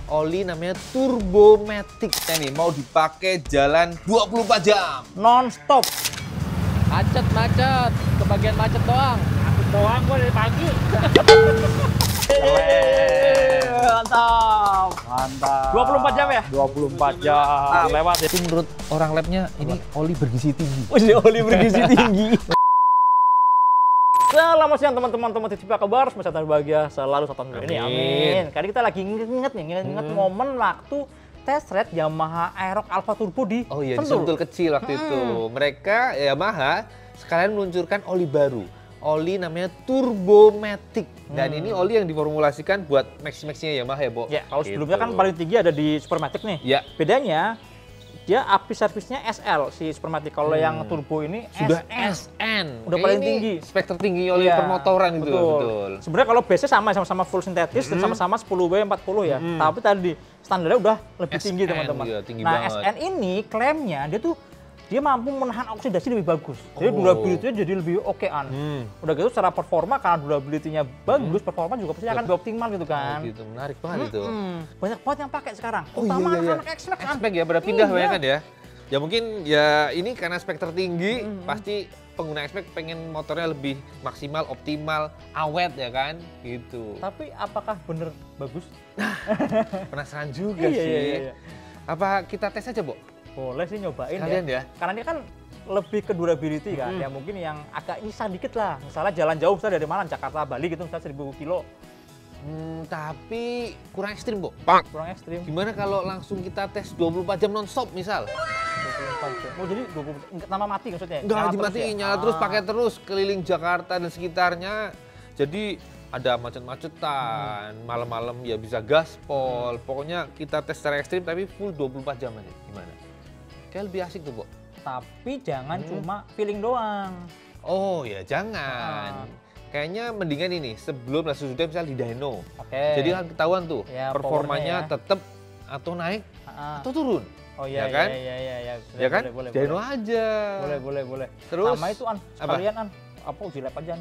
oli namanya Turbomatic. Nih mau dipakai jalan 24 jam. Non-stop. Macet, kebagian macet doang. Aku doang gua dari pagi. Mantap. Mantap. 24 jam ya? 24 jam. Lewat ya. Itu menurut orang labnya ini oli bergizi tinggi. Oli bergizi tinggi. Selamat siang teman-teman TVP Kabar, semoga sehat bahagia selalu satu ini. Amin. Kali kita lagi inget momen waktu test ride Yamaha Aerox Alpha Turbo di Oh iya, di Sentul kecil waktu itu. Mereka Yamaha sekalian meluncurkan oli baru. Oli namanya Turbomatic. Dan ini oli yang diformulasikan buat maxi-maxinya Yamaha ya, Bo. Ya, kalau sebelumnya kan paling tinggi ada di Supermatic nih. Ya. Bedanya dia api servisnya SL si Supermatic. Kalau yang turbo ini sudah SN. SN. Udah paling tinggi. Spek tertinggi oli permotoran itu. Betul. Sebenarnya kalau base sama-sama full sintetis dan sama-sama 10W40 ya. Tapi tadi standarnya udah lebih tinggi teman-teman. Iya, tinggi nah, banget. SN ini klaimnya dia mampu menahan oksidasi lebih bagus. Jadi durability-nya jadi lebih okean. Udah gitu secara performa, karena durability-nya bagus, performa juga pasti akan lebih optimal gitu kan. Oh gitu, menarik banget itu. Banyak banget yang pakai sekarang. Oh Terutama iya, anak-anak X-Max kan. X-Max ya, pada pindah banyak kan ya. Ya mungkin ya ini karena spek tertinggi, pasti pengguna X-Max pengen motornya lebih maksimal, optimal, awet ya kan, gitu. Tapi apakah bener bagus? Penasaran juga sih. Iya. Apa kita tes aja, Bo? Boleh sih nyobain ya. Karena dia kan lebih ke durability kan. Ya mungkin yang agak nyisa dikit lah. Misalnya jalan jauh, misalnya dari Malang, Jakarta, Bali gitu, misalnya 1000 kilo. Tapi kurang ekstrim, Bo. Kurang ekstrim. Gimana kalau langsung kita tes 24 jam non-stop misal? 24 jam. Oh jadi 24 nama mati maksudnya? Enggak, dimatiin, nyala terus, pakai terus keliling Jakarta dan sekitarnya. Jadi ada macet-macetan, malam-malam ya bisa gaspol. Pokoknya kita tes secara ekstrim tapi full 24 jam aja. Gimana? Kayak lebih asik tuh, Bo. Tapi jangan cuma feeling doang. Oh ya, jangan. Kayaknya mendingan ini sebelum dan sesudah misal di dyno. Jadi kan ketahuan tuh ya, performanya tetap atau naik atau turun. Oh iya, ya kan? Iya. Ya kan? Boleh. Dyno aja. Boleh. Terus sama itu sekalian apa uji lab aja.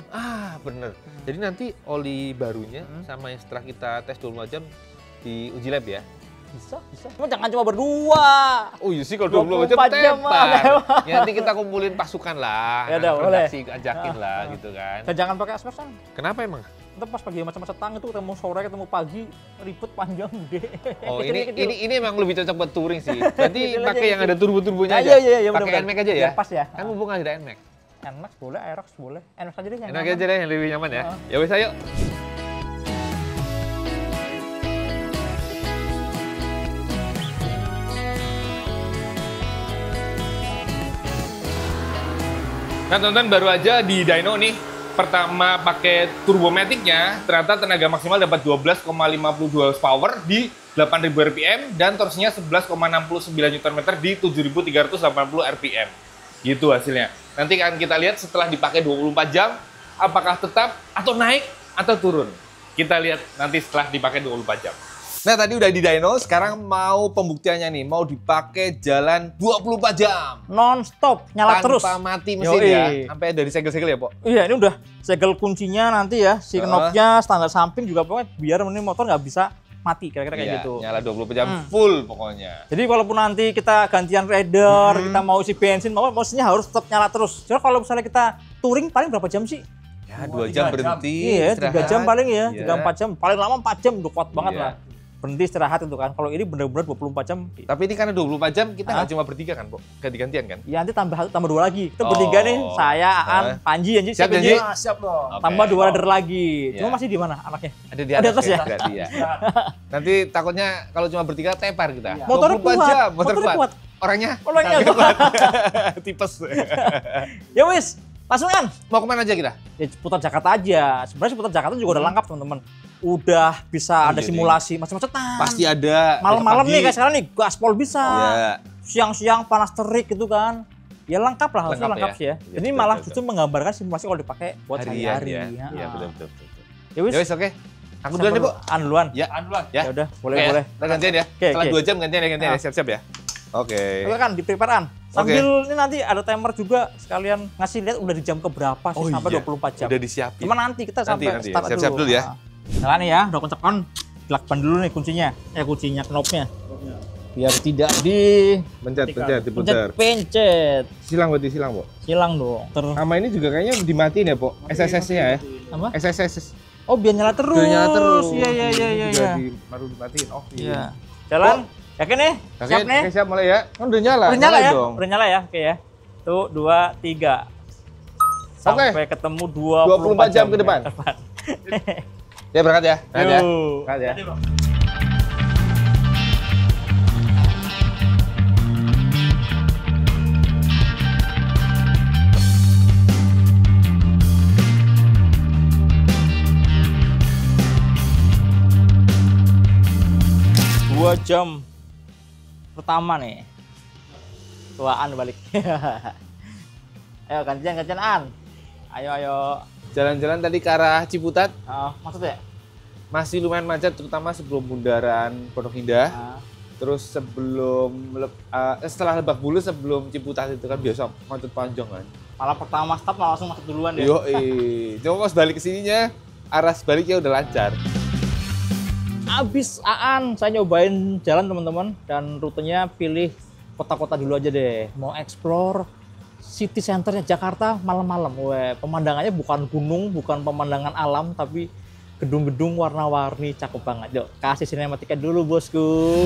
Bener. Jadi nanti oli barunya sama yang setelah kita tes 24 jam di uji lab ya. Bisa. Cuma jangan cuma berdua. Oh iya sih, kalau 24 jam tepar. Ya nanti kita kumpulin pasukan lah. Ya udah, boleh. Ajakin lah gitu kan. Dan jangan pakai aspas kan. Kenapa emang? Ntar pas pagi macam-macam tang itu ketemu sore, ketemu pagi, ribet panjang gede. Oh ini emang lebih cocok buat touring sih. Nanti pakai yang ada turbo-turbonya aja. Iya, Iya pakai NMAX aja ya. Pas ya. Kan mumpung ada NMAX. NMAX boleh, Aerox boleh. NMAX aja deh yang NMAX aja deh yang lebih nyaman ya. Ya wes ayo. Nah teman-teman, baru aja di dyno nih, pertama pakai Turbomatic-nya, ternyata tenaga maksimal dapat 12,52 horsepower di 8.000 rpm dan torsinya 11,69 Nm di 7.380 rpm. Gitu hasilnya. Nanti akan kita lihat setelah dipakai 24 jam, apakah tetap atau naik atau turun. Kita lihat nanti setelah dipakai 24 jam. Nah tadi udah di dyno, sekarang mau pembuktiannya nih, mau dipakai jalan 24 jam. Non-stop, nyala terus. Tanpa mati mesin ya, sampai dari segel-segel ya, Pok? Iya, ini udah segel kuncinya nanti ya, si knob-nya, standar samping juga pokoknya biar ini motor nggak bisa mati, kira-kira kayak gitu. Nyala 24 jam full pokoknya. Jadi walaupun nanti kita gantian rider, kita mau isi bensin, mesinnya harus tetap nyala terus. Jadi kalau misalnya kita touring paling berapa jam sih? Ya 2 jam berhenti, iya, 3 jam paling ya, 3-4 jam. Paling lama 4 jam udah kuat banget lah. Berhenti istirahat itu kan. Kalau ini benar-benar 24 jam. Tapi ini karena 24 jam kita nggak cuma bertiga kan, Pok? Ganti-gantian kan? Ya nanti tambah 2 lagi. Kita bertiga nih, saya, Aan, Panji, Anji. Siap, Janji? Siap dong. Tambah 2 rider lagi. Cuma masih di mana anaknya? Ada di atas ya? Nanti takutnya kalau cuma bertiga tepar kita. Motornya kuat. Motornya kuat. Orangnya kuat. Tipes. Ya wis, langsung kan? Mau kemana aja kita? Ya putar Jakarta aja. Sebenarnya putar Jakarta juga udah lengkap teman-teman. Udah bisa ada simulasi macam-macam. Pasti ada. Malam-malam nih kayak sekarang nih gaspol bisa. Siang-siang panas terik gitu kan. Ya lengkap lah, harusnya lengkap sih ya. Ini malah justru menggambarkan simulasi kalau dipakai buat sehari-hari. Iya betul. Ya wis, oke. Aku duluan deh, Bu. Duluan. Ya, Ya udah, boleh. Kita gantian ya. Setelah 2 jam gantian ya. Siap-siap ya. Oke. Kan di preparean. Sambil ini nanti ada timer juga, sekalian ngasih lihat udah di jam keberapa sih sampai 24 jam. Udah disiapin. Cuma nanti kita sampai start siap-siap dulu ya. Jalan nih ya, udah kenceng. Dilakban dulu nih kuncinya. Kuncinya knopnya. Biar tidak di diputar. pencet. Silang berarti silang, Pok. Silang dong. Sama ini juga kayaknya dimatiin ya, Pok. SSS-nya ya. Apa? SSS. Oh, biar nyala terus. Biar nyala terus. Iya. Baru dimatiin. Oh, iya. Jalan. Yakin nih? Siap nih? Oke, siap mulai ya. Kan udah nyala. Udah nyala ya? Dong. Udah nyala ya? Oke ya. Tuh, 2, 3. Sampai ketemu 24 jam ke depan. Ya berangkat ya. Berangkat ya. Dua jam pertama nih. Tuaan balik. Ayo gantian An. Ayo. Jalan-jalan tadi ke arah Ciputat. Maksudnya? Masih lumayan macet, terutama sebelum bundaran Pondok Indah. Terus setelah Lebak Bulus sebelum Ciputat itu kan biasa macet panjang kan. Malah pertama stop malah langsung macet duluan ya. Cuma pas balik ke sininya arah sebaliknya udah lancar. Abis Aan, saya nyobain jalan teman-teman dan rutenya pilih kota-kota dulu aja deh. Mau explore city centernya Jakarta malam-malam. Pemandangannya bukan gunung, bukan pemandangan alam, tapi gedung-gedung warna-warni, cakep banget. Yuk, kasih sinematika dulu bosku.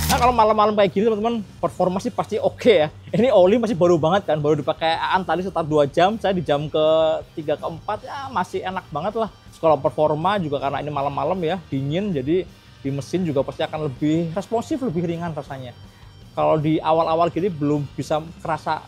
Nah kalau malam-malam kayak gini teman-teman, performa sih pasti oke ya. Ini oli masih baru banget kan, baru dipakai Aan tadi sekitar 2 jam, saya di jam ke-3 ke-4 ya masih enak banget lah. Kalau performa juga karena ini malam-malam ya, dingin, jadi di mesin juga pasti akan lebih responsif, lebih ringan rasanya. Kalau di awal-awal gini belum bisa kerasa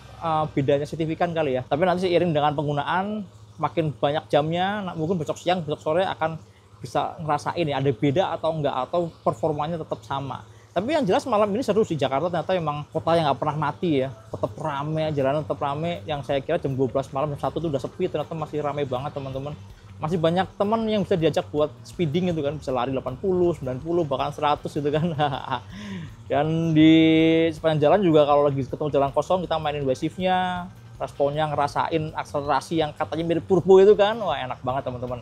bedanya signifikan kali ya. Tapi nanti seiring dengan penggunaan, makin banyak jamnya, mungkin besok siang, besok sore akan bisa ngerasain ya ada beda atau enggak, atau performanya tetap sama. Tapi yang jelas malam ini seru sih. Jakarta ternyata memang kota yang nggak pernah mati ya. Tetap rame, jalanan tetap rame. Yang saya kira jam 12 malam, jam 1 tuh udah sepi, ternyata masih rame banget teman-teman. Masih banyak teman yang bisa diajak buat speeding gitu kan. Bisa lari 80, 90, bahkan 100 gitu kan. Dan di sepanjang jalan juga kalau lagi ketemu jalan kosong, kita mainin wave-nya, responnya, ngerasain akselerasi yang katanya mirip turbo itu kan. Wah enak banget teman-teman.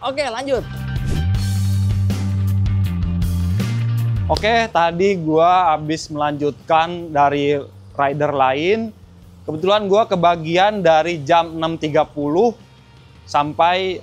Oke lanjut. Oke, tadi gua habis melanjutkan dari rider lain. Kebetulan gua kebagian dari jam 6.30 sampai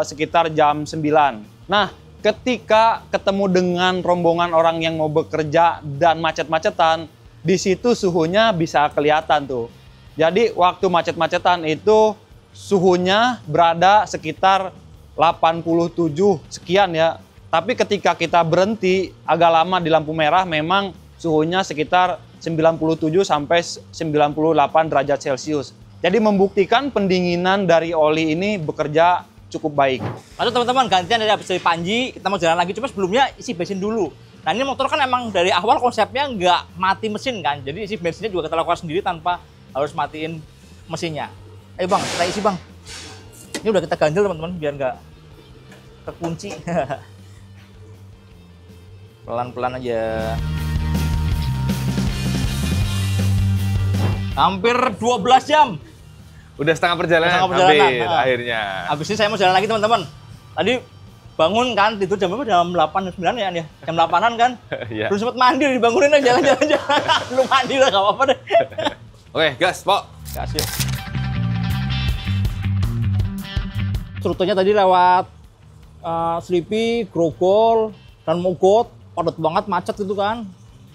sekitar jam 9. Nah, ketika ketemu dengan rombongan orang yang mau bekerja dan macet-macetan, di situ suhunya bisa kelihatan tuh. Jadi waktu macet-macetan itu suhunya berada sekitar 87 sekian ya. Tapi ketika kita berhenti agak lama di lampu merah, memang suhunya sekitar 97 sampai 98 derajat Celcius. Jadi membuktikan pendinginan dari oli ini bekerja cukup baik. Lalu teman-teman, gantian dari habis dari Panji, kita mau jalan lagi. Cuma sebelumnya isi bensin dulu. Nah ini motor kan emang dari awal konsepnya nggak mati mesin kan. Jadi isi bensinnya juga kita lakukan sendiri tanpa harus matiin mesinnya. Ayo bang, kita isi bang. Ini udah kita ganjel teman-teman, biar nggak kekunci. Pelan-pelan aja. Hampir 12 jam. Udah setengah perjalanan, akhirnya. Habis ini saya mau jalan lagi teman-teman. Tadi bangun kan, tidur jam berapa? Jam 8, 9 ya? Jam 8-an kan? Iya. Belum sempat mandi, dibangunin aja jalan-jalan. Belum mandi lah, gak apa-apa deh. Oke, gas, Pok. Gas yuk. Rutenya tadi lewat Slipi, Grogol, dan Mogot. Padat banget, macet gitu kan.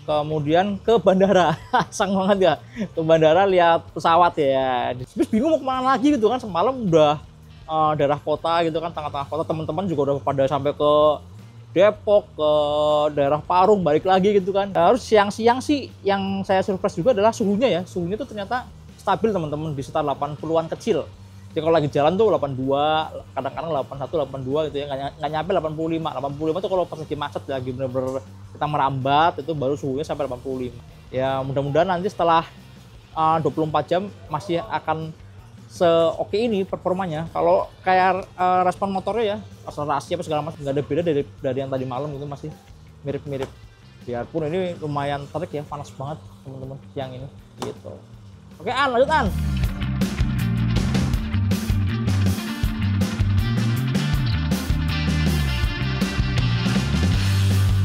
Kemudian ke bandara, sang banget ya. Ke bandara lihat pesawat ya. Terus bingung mau kemana lagi gitu kan. Semalam udah daerah kota gitu kan, tengah-tengah kota. Teman-teman juga udah pada sampai ke Depok, ke daerah Parung, balik lagi gitu kan. Harus siang-siang sih yang saya surprise juga adalah suhunya ya. Suhunya tuh ternyata stabil teman-teman, di sekitar 80-an kecil. Jadi kalau lagi jalan tuh 82, kadang-kadang 81, 82 gitu ya, nggak nyampe 85. 85 tuh kalau pas lagi macet lagi bener-bener kita merambat, itu baru suhunya sampai 85. Ya mudah-mudahan nanti setelah 24 jam masih akan se-oke ini performanya. Kalau kayak respon motornya ya, akselerasi apa segala macam, nggak ada beda dari yang tadi malam gitu, masih mirip-mirip. Biarpun ini lumayan terik ya, panas banget teman-teman siang ini gitu. Oke, lanjut An.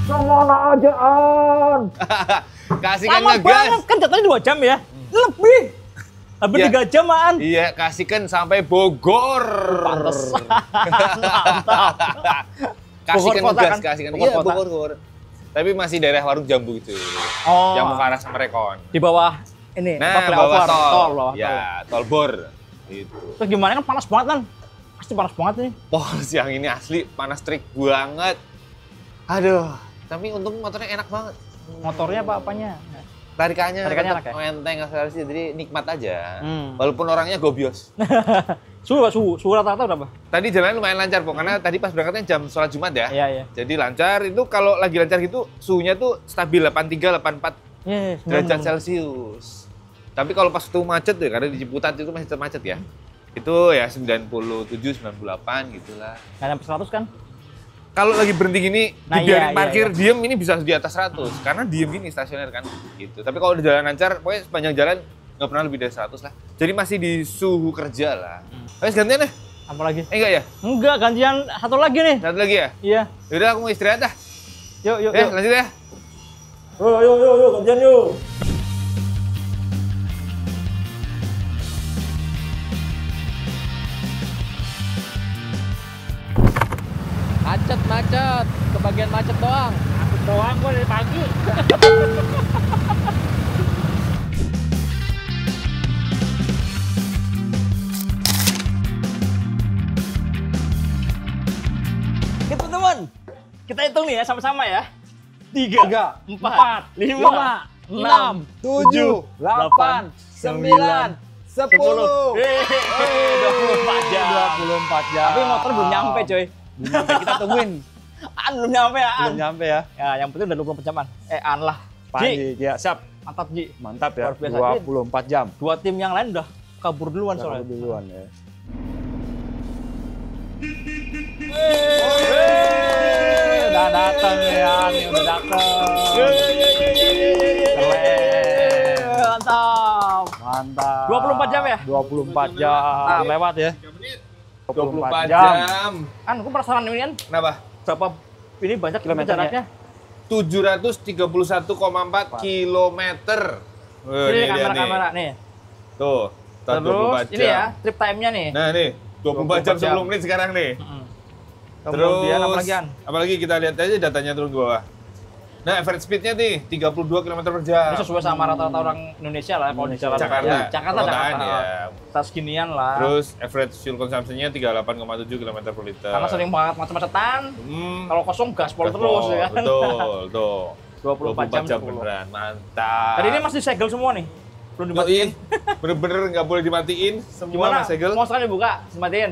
Kemana aja An? Kasihkan Lama ngegas. banget kan jatuhnya 2 jam ya? Lebih. Lebih Iya. 3 jam An. Iya, kasihkan sampai Bogor. Pantes. Mantap. Kasihkan Bogor kota ngegas, kan? kasihkan. Bogor Iya, kota. Bogor. Tapi masih daerah Warung Jambu gitu. Oh. Yang mengarah sama Rekon. Di bawah ini Nah, apa, bawah flyover, tol. bawah tol. Ya, tol Bor. Gitu. Terus gimana kan panas banget kan? Pasti panas banget ini. Wah, siang ini asli panas terik banget. Aduh, tapi untung motornya enak banget. Motornya apanya? Tarikannya Tarikannya tetap enak ya? enteng, akselerasi, jadi nikmat aja. Hmm. Walaupun orangnya gobios. Suhu rata-rata berapa? Tadi jalan lumayan lancar, Pok, karena tadi pas berangkatnya jam sholat Jumat ya. Iya, iya. Jadi lancar, itu kalau lagi lancar gitu suhunya tuh stabil 83, 84 Iya, derajat Celcius. Tapi kalau pas itu macet ya, karena di Ciputat itu masih tetap macet ya. Itu ya 97, 98 gitulah. Nggak sampai 100 kan? Kalau lagi berhenti gini, Nah, dibiarin iya, parkir, iya. diem ini bisa di atas 100. Karena diem gini stasioner kan, gitu. Tapi kalau di jalan lancar, pokoknya sepanjang jalan nggak pernah lebih dari 100 lah. Jadi masih di suhu kerja lah. Ayo gantian deh. Apa lagi? Enggak ya? Enggak, gantian satu lagi nih. Satu lagi ya? Iya. Yaudah aku mau istirahat dah. Yuk, yuk, yuk. Lanjut ya. Yuk, gantian yuk. Macet. Kebagian macet doang. Macet doang gua dari pagi. Oke teman-teman, kita hitung nih ya sama-sama ya. 3, 4, 5, 6, 7, 8, 9, 10. 24 jam. 24 jam. Tapi motor belum nyampe coy. Belum nyampe, kita tungguin. Belum nyampe ya An. Belum nyampe ya. Ya yang penting udah 24 jaman. An lah. Ji, Panji, ya siap. mantap Ji. Mantap ya, Luar biasa. 24 jam. 2 tim yang lain udah kabur duluan Kita soalnya. kabur duluan ya. Udah datang ya, nih udah datang. Keren. Mantap. Mantap. 24 jam ya? 24 jam lewat ya. 24 jam. An, aku penasaran ini kan Kenapa? berapa ini banyak Kilometernya? jaraknya. 731,4 kilometer. Ini kamera-kamera nih. Tuh, Terus 24 ini jam. ya, trip time-nya nih. Nah nih, 24 jam 24 jam. 10 menit sekarang nih. Kemudian apa lagi An? apalagi kita lihat aja datanya turun ke bawah. Nah, average speed-nya nih 32 km per jam. Ini sesuai sama rata-rata orang Indonesia lah kalau di jalan Jakarta. raya. Jakarta, Perkotaan, Jakarta. ya. Tas ginian lah. Terus average fuel consumption-nya 38,7 km per liter. Karena sering banget macet-macetan. Hmm, Kalau kosong gaspol gaspol, terus ya kan. Betul, tuh. 24 jam 10. beneran, mantap. Tadi ini masih segel semua nih. Belum Yoi, dimatiin. bener-bener nggak boleh dimatiin. Semua Gimana? Mas Segel. Mau sekali buka, dimatiin.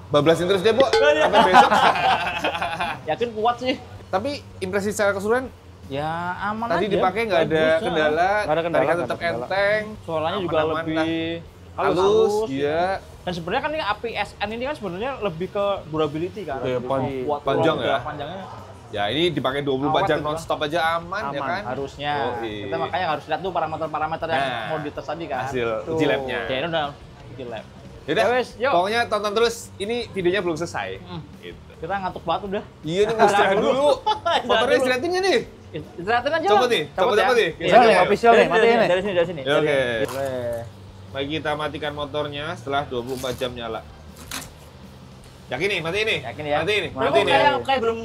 Bablasin terus deh, Bu. Iya. Sampai besok. Yakin kuat sih. Tapi impresi secara keseluruhan Ya aman aja. tadi dipakai nggak ada Bagus, ya. kendala, Nggak ada kendala, tarikan nggak tetap ada kendala. enteng, Suaranya juga aman-aman lah. lebih halus, iya. Dan sebenarnya kan ini API SN ini kan sebenarnya lebih ke durability kan. Iya, Lebih kuat panjang juga, ya. Panjangnya Ya ini dipakai 24 Awet jam gitu. non-stop aja aman, ya aman kan? harusnya. Yoi. Kita makanya harus lihat tuh parameter-parameter yang Nah, mau dites tadi kan. hasil Tuh. uji lab-nya. Ya ini udah uji lab. Yaudah, Ya wes, yuk. pokoknya tonton terus. Ini videonya belum selesai. Gitu. Gitu. Kita ngantuk banget udah. Iya nih mau istirahat dulu. Motornya istirahatin nggak nih? Istirahatin aja Coba lah. nih, Cabut coba ya. nih. Iya, Bisa nih, iya. official nih, matiin nih. Dari sini. Ya, oke. Boleh. Baik, kita matikan motornya setelah 24 jam nyala. Yakin nih, matiin nih? Yakin ya? Matiin nih, Tapi kok matiin nih. kayak belum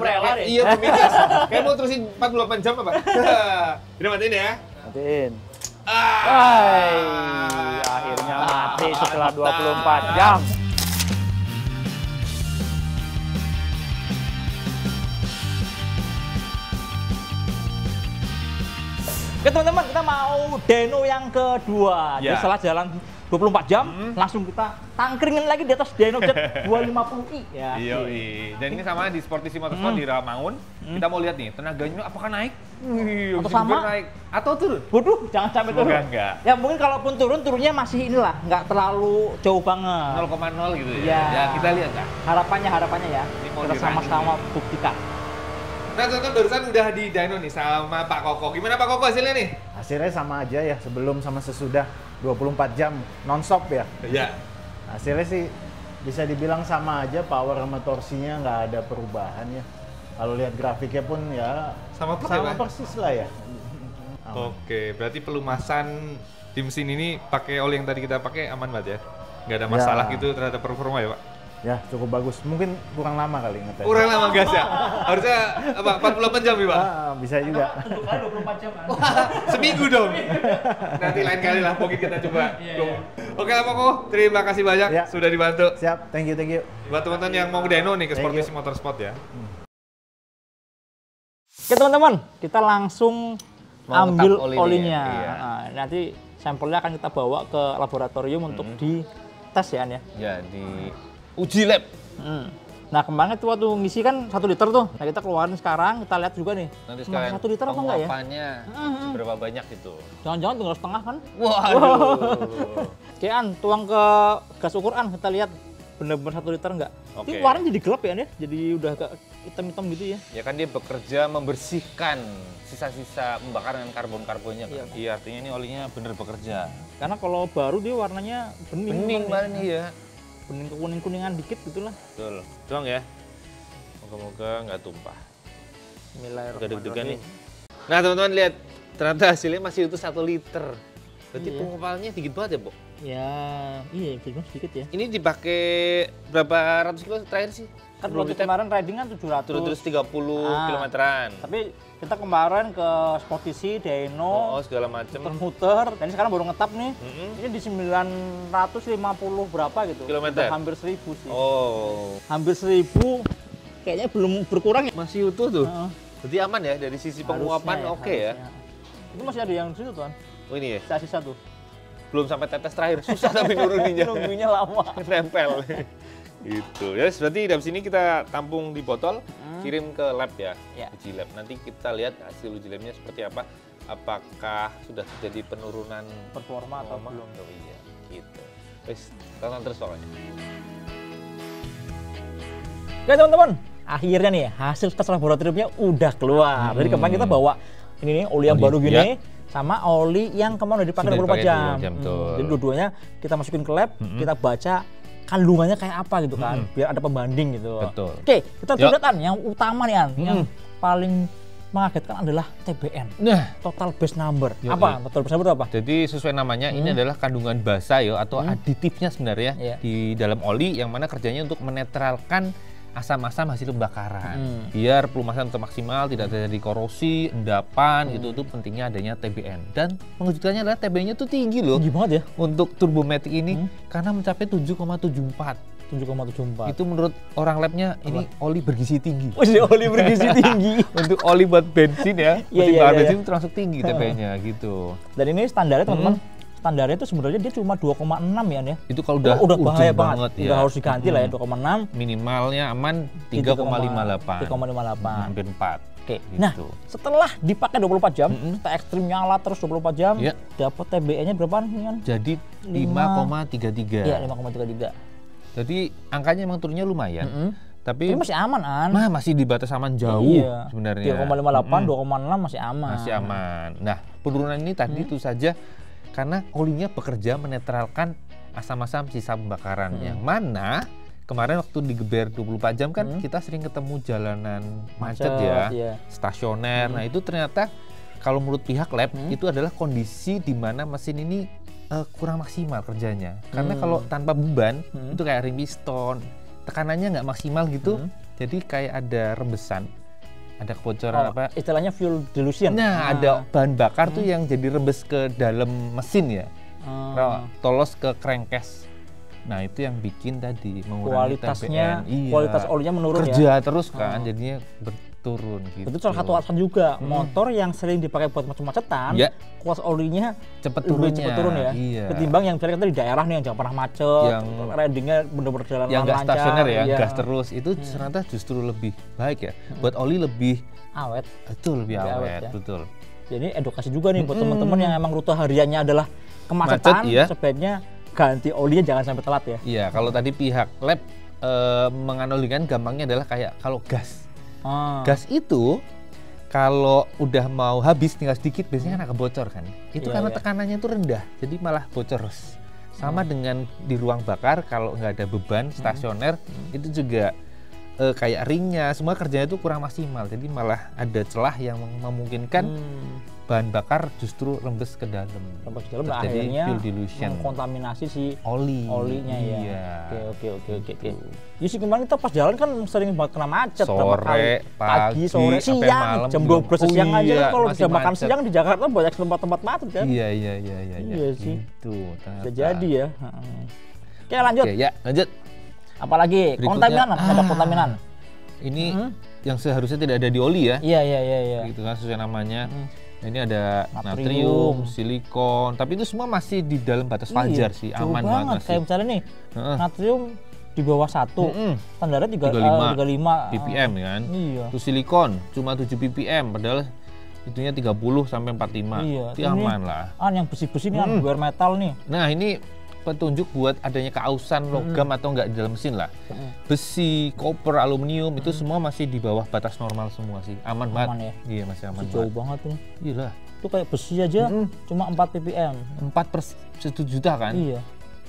rela deh. Iya, belum ikhlas. Kayak mau terusin 48 jam apa? Udah matiin ya? Matiin. Ah. Akhirnya mati setelah 24 jam. Oke teman-teman, kita mau deno yang kedua. Jadi Ya. setelah jalan 24 jam, langsung kita tangkringin lagi di atas Deno Jet 250i. Ya. Iya, dan ini sama di Sportisi Motorsport di Rawamangun. Kita mau lihat nih, tenaganya apakah naik? Wih, Atau bisa sama? juga naik. Atau turun? Waduh, jangan sampai turun. Semoga enggak. Ya mungkin kalaupun turunnya masih inilah, nggak terlalu jauh banget. 0,0 gitu ya? Iya. Ya, kita lihat lah. Harapannya ya. Ini mau Kita dirunning. sama-sama buktikan. Nah, teman-teman barusan udah di dyno nih sama Pak Koko. Gimana Pak Koko hasilnya nih? Hasilnya sama aja ya, sebelum sama sesudah 24 jam non-stop ya. Iya. Hasilnya sih bisa dibilang sama aja, power sama torsinya nggak ada perubahan ya. Kalau lihat grafiknya pun ya Sama persis lah ya. Oke, berarti pelumasan di mesin ini pakai oli yang tadi kita pakai aman banget ya? Nggak ada masalah Ya. gitu terhadap performa ya Pak? Ya cukup bagus, mungkin kurang lama kali ngetes. Kurang lama gas ya? Harusnya apa, 48 jam ya Pak? Bisa juga. Untuk kali 24 jam kan. Seminggu dong. Nanti lain kali lah mungkin kita coba. Iya. Oke lah Pak Koko, terima kasih banyak Ya. sudah dibantu. Siap, thank you. Buat teman-teman yang mau ke dyno nih ke Thank you. Sportmisi Motorsport ya. Oke teman-teman, kita langsung Mau ambil ngetap olinya. olinya. Iya. Nah, nanti sampelnya akan kita bawa ke laboratorium untuk dites ya, An, ya. Ya, di uji lab. Nah kemarin tuh waktu ngisi kan 1 liter tuh. Nah kita keluarin sekarang, kita lihat juga nih. Nanti Emang sekalian 1 liter apa enggak ya? penguapannya seberapa banyak itu. Jangan-jangan tinggal setengah kan? Waduh. Oke An, tuang ke gas ukur An, kita lihat bener-bener 1 liter enggak. Oke. Ini warnanya jadi gelap ya An, ya? Jadi udah agak hitam-hitam gitu ya. Ya kan dia bekerja membersihkan sisa-sisa pembakaran karbon-karbonnya kan. Iya, artinya ini olinya bener bekerja. Karena kalau baru dia warnanya bening. Bening kan, banget nih ya. Bening ke kuning-kuningan dikit gitu lah. Betul. Tuang ya. Moga-moga nggak tumpah. Agak deg-degan nih. Nah teman-teman lihat, ternyata hasilnya masih utuh 1 liter. Berarti Iya. penguapannya dikit banget ya, Bu? Ya, iya bisa sedikit ya. Ini dipakai berapa ratus kilo terakhir sih? Kan Sebelum waktu dites? kemarin riding kan 700. Terus 30 Ah. kilometeran. Tapi kita kemarin ke Sportisi, Dyno, Oh, segala macem. muter-muter, dan sekarang baru ngetap nih. Mm-mm. Ini di 950 berapa gitu. Kilometer? Udah hampir 1000 sih. Oh, Hampir 1000, kayaknya belum berkurang ya. masih utuh tuh. Heeh. Berarti aman ya dari sisi penguapan Harusnya oke ya. harusnya. Itu masih ada yang di situ tuan, Oh ini ya, sisa-sisa tuh. belum sampai tetes terakhir. Susah tapi nuruninnya. Nunggunya lama. Nempel. Gitu. Ya, berarti dari sini kita tampung di botol, kirim ke lab ya, Ya. uji lab. Nanti kita lihat hasil uji labnya seperti apa. Apakah sudah terjadi penurunan Performa atau performa? belum. Oh iya, gitu. Terus tonton terus pokoknya. Oke teman-teman, akhirnya nih hasil tes laboratoriumnya udah keluar. Jadi kemarin kita bawa ini nih oli yang Oli, baru gini ya. sama oli yang kemarin udah dipakai Sudah 24 dipakai jam. 24 jam, betul. Jadi dua-duanya kita masukin ke lab, kita baca kandungannya kayak apa gitu kan, biar ada pembanding gitu. Betul. Oke, kita Yuk. lihat An, yang utama nih An, yang paling mengagetkan adalah TBN. Nah, Total base number. Yuk, Apa? Total base number itu apa? jadi sesuai namanya ini adalah kandungan basa ya atau aditifnya sebenarnya Iya. di dalam oli yang mana kerjanya untuk menetralkan asam-asam hasil pembakaran. Hmm. Biar pelumasan tetap maksimal, tidak terjadi korosi, endapan gitu itu pentingnya adanya TBN. Dan mengejutkannya adalah TBN-nya tuh tinggi loh Tinggi banget ya, untuk Turbomatic ini karena mencapai 7,74. 7,74. Itu menurut orang labnya ini oli bergizi tinggi. Oh, jadi oli bergizi tinggi. Untuk oli buat bensin ya, Iya, mesin iya, bahan iya, bensin itu termasuk tinggi TBN-nya gitu. Dan ini standarnya teman-teman, standarnya itu sebenarnya dia cuma 2,6 ya An, ya. Itu kalau Udah udah bahaya urgent banget, ya. udah harus diganti lah ya 2,6. Minimalnya aman 3,58. 3,58. Hampir 4. Oke. Gitu. Nah, setelah dipakai 24 jam, kita ekstrim nyala terus 24 jam, Iya. dapat TBN-nya berapa nih kan? Jadi 5,33. Iya, 5,33. Jadi angkanya emang turunnya lumayan. Tapi Tapi masih aman, An. masih di batas aman jauh Iya. sebenarnya. 3,58, 2,6 masih aman. Masih aman. Nah, penurunan ini tadi itu saja karena olinya bekerja menetralkan asam-asam sisa pembakaran. Yang mana kemarin waktu digeber 24 jam kan kita sering ketemu jalanan macet ya, iya. stasioner. Nah, itu ternyata kalau menurut pihak lab itu adalah kondisi di mana mesin ini kurang maksimal kerjanya. Karena kalau tanpa beban itu kayak rim piston, tekanannya nggak maksimal gitu. Jadi kayak ada rembesan, ada kebocoran apa. Istilahnya fuel dilution. Nah, ada bahan bakar tuh yang jadi rembes ke dalam mesin ya. Tolos ke crankcase. Nah, itu yang bikin tadi mengurangi Kualitasnya, TBN. Iya. kualitas olinya menurun ya. Kerja terus kan, jadinya turun gitu. Itu salah satu alasan juga motor yang sering dipakai buat macet-macetan, Ya. kualitas olinya cepet lebih turunnya. cepet turun ya. Iya. Ketimbang yang misalnya kita di daerah nih yang jangan pernah macet, Yang ridingnya bener-bener jalan yang gas lancar. stasioner ya, iya. gas terus itu ternyata justru lebih baik ya. Buat oli lebih Awet. lebih Lebih awet awet, ya. betul. Jadi edukasi juga nih buat teman-teman yang emang rute hariannya adalah kemacetan, Macet, iya. sebaiknya ganti olinya jangan sampai telat ya. Iya, kalau tadi pihak lab menganalogikan gampangnya adalah kayak kalau gas. Gas itu kalau udah mau habis tinggal sedikit biasanya kan agak bocor kan. Itu Iya, karena iya. tekanannya itu rendah, jadi malah bocor. Sama dengan di ruang bakar kalau nggak ada beban stasioner itu juga kayak ringnya semua kerjanya itu kurang maksimal, jadi malah ada celah yang memungkinkan bahan bakar justru rembes ke dalam. Sampai ke dalam, nah, Terjadi akhirnya fuel dilution. mengkontaminasi si Iya. olinya ya. Oke. Iya sih, kemarin kita pas jalan kan sering banget kena macet. berapa Sore, kali. pagi, sore, sampai siang, malam jam juga. 12 siang aja kan kalau masih udah makan macet. siang di Jakarta banyak tempat-tempat macet kan. Iya. Iya sih. Itu. Bisa jadi ya. Oke, lanjut. Oke, ya lanjut. Apalagi Berikutnya, kontaminan, ada kontaminan. Ini yang seharusnya tidak ada di oli ya. Iya. Gitu kan sesuai namanya. Nah, ini ada Natrium. natrium, silikon, tapi itu semua masih di dalam batas wajar sih, Jauh aman banget banget. masih. Kayak misalnya nih, Heeh. natrium di bawah 1, standarnya 35 ppm kan. Iya. Terus silikon cuma 7 ppm padahal itunya 30 sampai 45. Iya. Itu aman lah. Yang besi-besi nih, wear metal nih. Nah, ini petunjuk buat adanya keausan logam atau enggak di dalam mesin lah. Besi, koper, aluminium itu semua masih di bawah batas normal semua sih. Aman banget. Aman ya? Iya, masih aman Jauh banget. banget tuh. Iya lah. Itu kayak besi aja cuma 4 ppm. 4/1 juta kan? Iya.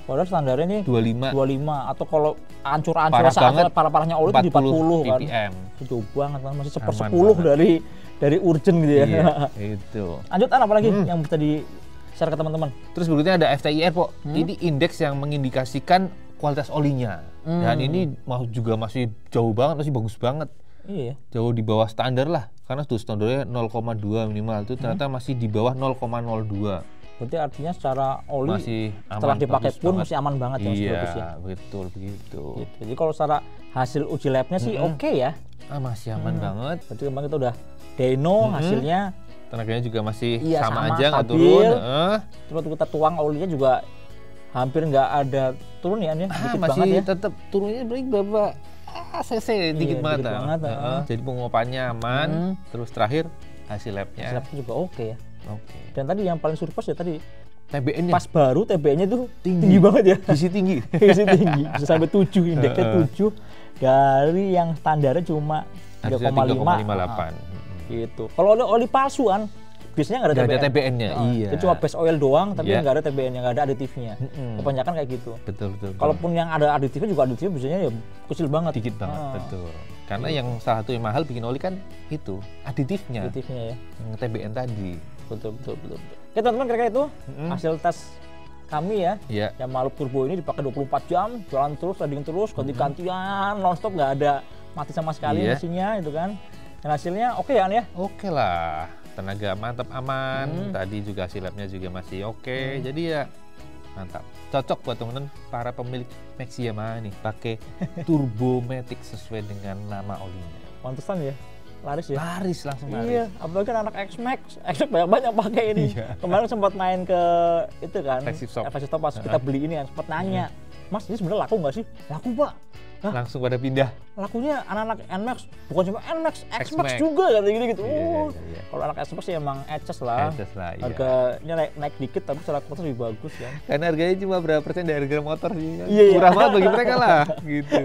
Padahal standarnya nih 25 atau kalau ancur-ancur Parah banget, parah-parahnya oli itu di 40 kan. ppm. Itu jauh banget kan, masih Aman 1/10 dari urgent gitu ya. Iya, itu. Lanjut apa lagi yang bisa di-share ke teman-teman? Terus berikutnya ada FTIR, Po. Ini indeks yang mengindikasikan kualitas olinya. Dan ini juga masih jauh banget, masih bagus banget. Iya. Jauh di bawah standar lah. Karena tuh standarnya 0,2 minimal itu ternyata masih di bawah 0,02. Berarti artinya secara oli Masih aman, setelah dipakai bagus pun banget. masih aman banget ya, masih Iya, bagus ya. betul begitu. Gitu. Jadi kalau secara hasil uji labnya sih oke ya. Masih aman banget. Berarti kemarin kita udah dyno hasilnya. Tenaganya juga masih Iya, sama sama, aja nggak stabil. turun. Terus waktu kita tuang olinya juga hampir nggak ada turun ya, dikit Masih banget ya. tetap turunnya berapa cc dikit Iya, dikit banget. banget, Jadi penguapannya aman. Terus terakhir hasil labnya. Hasilnya juga oke ya. Oke. Dan tadi yang paling surprise ya tadi TBN-nya pas baru TBN-nya tuh tinggi banget ya. isi tinggi. Isi tinggi, bisa sampai 7, indeksnya 7 dari yang standarnya cuma Harusnya 3,5. 3,58. Gitu. Kalau ada oli palsuan biasanya nggak ada Nggak ada TBN. TBN-nya, iya. Itu cuma base oil doang, tapi Iya. nggak ada TBN-nya, nggak ada aditifnya. Kebanyakan kayak gitu. Betul. Kalaupun yang ada aditifnya juga aditifnya biasanya ya kecil banget. Dikit banget, betul. Karena yang salah satu yang mahal bikin oli kan itu aditifnya. Aditifnya ya. Yang TBN tadi. Betul. Oke teman-teman, kira-kira itu hasil tes kami ya. Iya. Yang Malup Turbo ini dipakai 24 jam, jalan terus, riding terus, ganti-gantian, nonstop, nggak ada mati sama sekali Iya. mesinnya itu kan. Dan hasilnya oke ya, An ya? Oke lah. Tenaga mantap aman. Tadi juga hasil labnya juga masih oke. Jadi ya mantap. Cocok buat temen-temen para pemilik Maxi Yamaha nih pakai Turbomatic sesuai dengan nama olinya. Pantesan ya, laris ya. Laris langsung laris. Iya, apalagi kan anak X-Max banyak pakai ini. Kemarin sempat main ke itu kan, Flagship Shop. Flagship Shop pas kita beli ini kan, sempat nanya, Mas ini sebenarnya laku nggak sih? Laku Pak. Hah? Langsung pada pindah. Lakunya anak-anak NMAX, bukan cuma NMAX, X-Max X-Max. juga kata gitu. Iya. Kalau anak X-Max ya emang HS lah. HS lah, iya. Harganya naik dikit tapi secara kualitas lebih bagus kan. Karena harganya cuma berapa persen dari harga motor sih. Kan? Iya. Murah banget bagi mereka lah, gitu.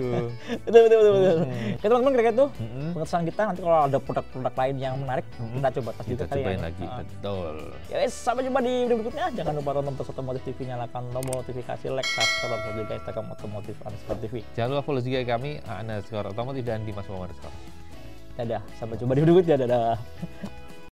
Betul. Oke teman-teman, kira-kira itu pengetesan kita. Nanti kalau ada produk-produk lain yang menarik, kita coba tes juga Kita kali cobain ya. lagi, betul. Ya wes, sampai jumpa di video berikutnya. Jangan lupa tonton terus Otomotif TV, nyalakan tombol notifikasi, like, subscribe, dan juga Instagram Otomotif _TV. Jangan lupa follow juga kami, _otomotif dan Dimas Muhammad. Dadah, sampai jumpa di video berikutnya. Dadah.